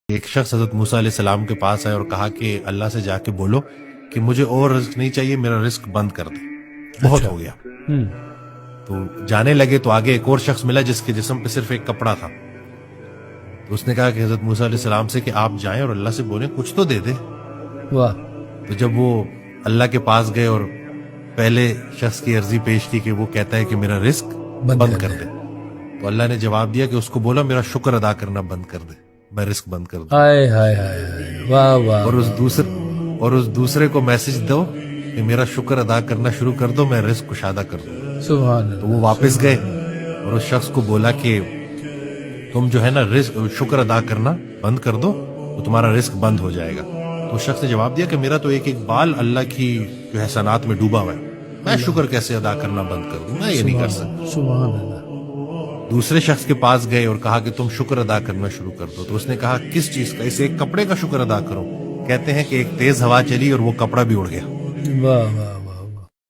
ایک شخص حضرت موسیٰ علیہ السلام کے پاس آئے اور کہا کہ اللہ سے جا کے بولو کہ مجھے اور رزق نہیں چاہیے، میرا رزق بند کر دے، بہت ہو گیا۔ تو جانے لگے تو آگے ایک اور شخص ملا جس کے جسم پہ صرف ایک کپڑا تھا۔ تو اس نے کہا کہ حضرت موسیٰ علیہ السلام سے کہ آپ جائیں اور اللہ سے بولیں کچھ تو دے دے۔ واہ، تو جب وہ اللہ کے پاس گئے اور پہلے شخص کی عرضی پیش کی کہ وہ کہتا ہے کہ میرا رزق بند کر دے، تو اللہ نے جواب دیا کہ اس کو بولا میرا شکر ادا کرنا بند کر دے، میں رزق بند کر دوں۔ ہائے ہائے ہائے ہائے، واہ واہ، اور اس دوسرے کو میسج دو کہ میرا شکر ادا کرنا شروع کر دو، میں رزق کشادہ کر دوں۔ سبحان تو اللہ۔ وہ واپس گئے اور اس شخص کو بولا کہ تم جو ہے نا رزق شکر ادا کرنا بند کر دو تو تمہارا رزق بند ہو جائے گا۔ تو اس شخص نے جواب دیا کہ میرا تو ایک ایک بال اللہ کی جو احسانات میں ڈوبا ہوا ہے، میں شکر کیسے ادا کرنا بند کر دوں، میں یہ نہیں کر سکتا۔ سبحان اللہ۔ دوسرے شخص کے پاس گئے اور کہا کہ تم شکر ادا کرنا شروع کر دو۔ تو اس نے کہا کس چیز کا؟ اس ایک کپڑے کا شکر ادا کرو۔ کہتے ہیں کہ ایک تیز ہوا چلی اور وہ کپڑا بھی اڑ گیا۔ واہ واہ واہ۔